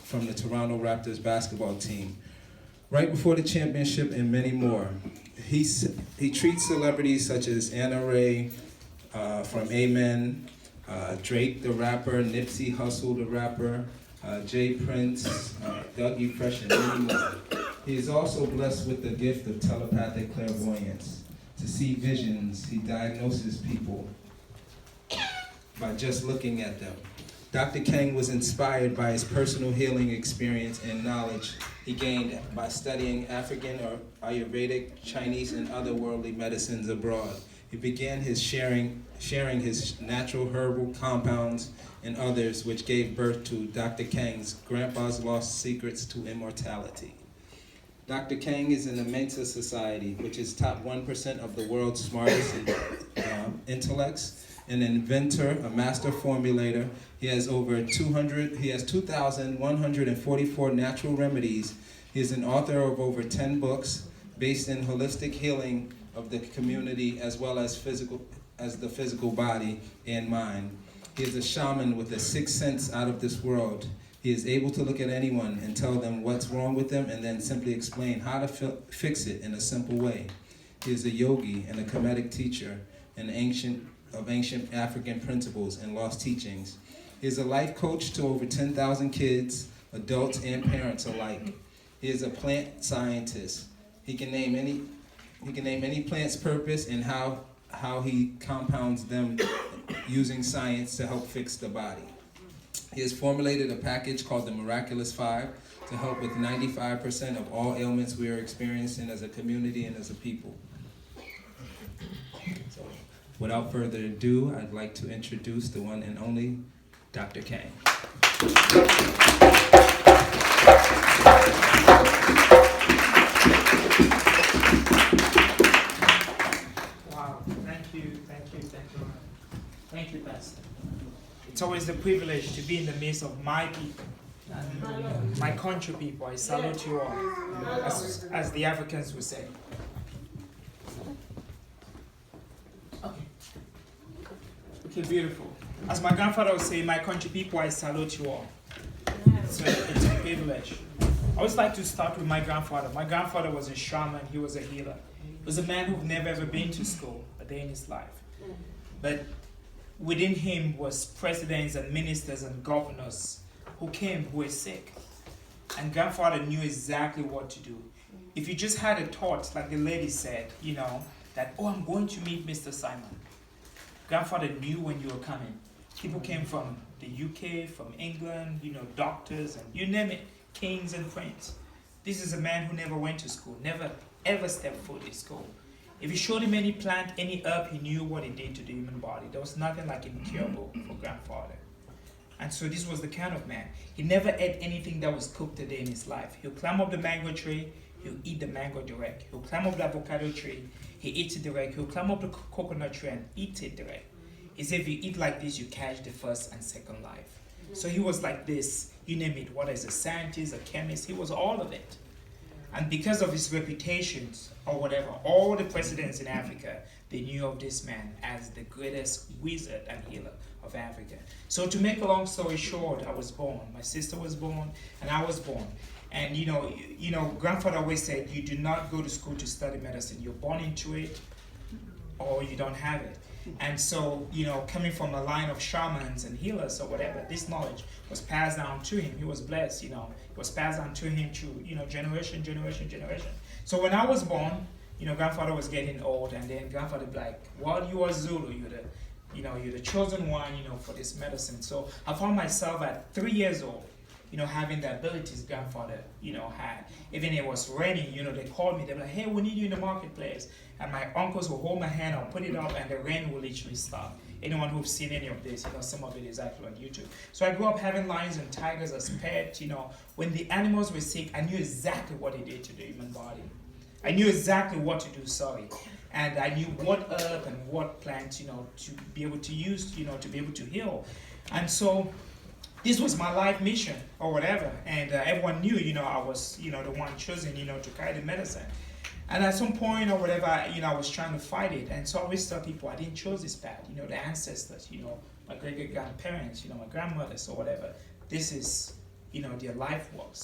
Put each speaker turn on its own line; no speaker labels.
from the Toronto Raptors basketball team. Right before the championship and many more, he treats celebrities such as Anna Ray from Amen, Drake the rapper, Nipsey Hussle the rapper, Jay Prince, Dougie Fresh, and many more. He is also blessed with the gift of telepathic clairvoyance. To see visions, he diagnoses people by just looking at them. Dr. Kang was inspired by his personal healing experience and knowledge he gained by studying African or Ayurvedic, Chinese, and other worldly medicines abroad. He began his sharing his natural herbal compounds and others, which gave birth to Dr. Kang's Grandpa's Lost Secrets to Immortality. Dr. Kang is in the Mensa Society, which is top 1% of the world's smartest intellects, an inventor, a master formulator. He has 2,144 natural remedies. He is an author of over 10 books based in holistic healing of the community as well as the physical body and mind. He is a shaman with a sixth sense out of this world. He is able to look at anyone and tell them what's wrong with them and then simply explain how to fix it in a simple way. He is a yogi and a Kemetic teacher of ancient African principles and lost teachings. He is a life coach to over 10,000 kids, adults and parents alike. He is a plant scientist. He can name any plant's purpose and how he compounds them using science to help fix the body. He has formulated a package called the Miraculous 5 to help with 95% of all ailments we are experiencing as a community and as a people. So, without further ado, I'd like to introduce the one and only Dr. Kang.
Wow, thank you, Pastor. It's always a privilege to be in the midst of my people, and my country people. I salute you all, as the Africans would say. Okay, beautiful. As my grandfather would say, my country people, I salute you all. It's a privilege. I always like to start with my grandfather. My grandfather was a shaman, he was a healer. He was a man who'd never ever been to school a day in his life. But within him was presidents and ministers and governors who were sick. And grandfather knew exactly what to do. If you just had a thought, like the lady said, that, I'm going to meet Mr. Simon. Grandfather knew when you were coming. People came from the UK, from England, doctors, and you name it, kings and queens. This is a man who never went to school, never ever stepped foot in school. If you showed him any plant, any herb, he knew what it did to the human body. There was nothing like incurable for grandfather. And so this was the kind of man. He never ate anything that was cooked a day in his life. He'll climb up the mango tree, he'll eat the mango direct. He'll climb up the avocado tree, he eats it direct. He'll climb up the coconut tree and eat it direct. He said if you eat like this, you catch the first and second life. So he was like this, you name it, whether it's a scientist, a chemist, he was all of it. And because of his reputations or whatever, all the presidents in Africa, they knew of this man as the greatest wizard and healer of Africa. So to make a long story short, I was born. My sister was born, and I was born. And grandfather always said, you do not go to school to study medicine. You're born into it, or you don't have it. And so, coming from a line of shamans and healers or whatever, this knowledge was passed down to him. He was blessed, it was passed down to him through, generation. So when I was born, grandfather was getting old, and then grandfather be like, well, you are Zulu, you're the chosen one, for this medicine. So I found myself at 3 years old, having the abilities grandfather, had. Even it was raining, they called me, they were like, hey, we need you in the marketplace. And my uncles will hold my hand, I'll put it up, and the rain will literally stop. Anyone who's seen any of this, some of it is actually on YouTube. So I grew up having lions and tigers as pets, When the animals were sick, I knew exactly what it did to the human body. I knew exactly what to do, And I knew what herb and what plant, to be able to use, to be able to heal. And so this was my life mission or whatever. And everyone knew, I was, the one chosen, to carry the medicine. And at some point or whatever, I was trying to fight it. And so I always tell people I didn't choose this path, the ancestors, my great-great-grandparents, my grandmothers or whatever. This is their life was.